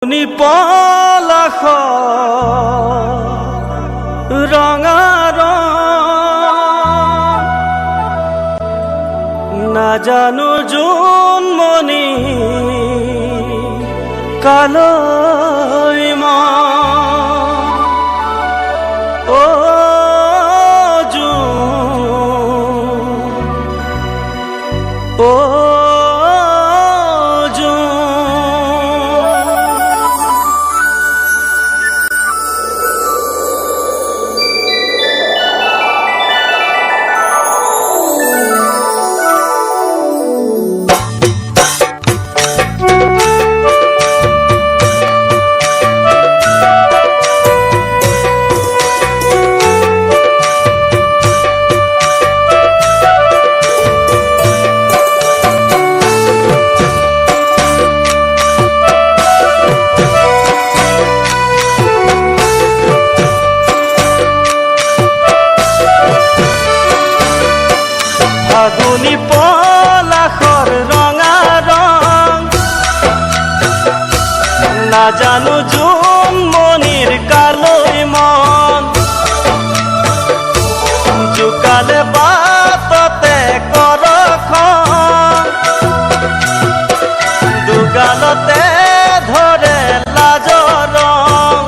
Faguni polakhor Ronga Rong na janu junmoni kaloi ma o jun o Faguni polakhor Ronga Rong na janu junmonir kaloi mon jukale batote korokhon dugalote dhore lajor rong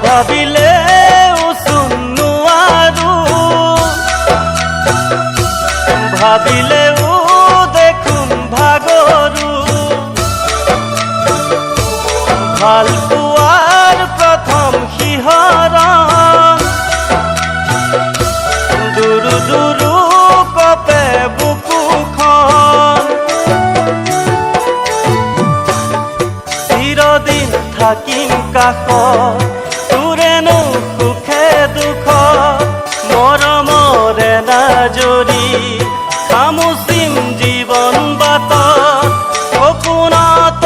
ভাবিলে উসুন্নু আরু ভাবিলে উ দেখুন ভাগরু ভাল poor প্রথম শিহরণ দুরু দুরু কপে বুকুখন চিরদিন থাকিম কাষত তুৰেনো সুখে দুখ মৰমৰে নাজৰি খামুচিম জীৱন বাটত সপোনত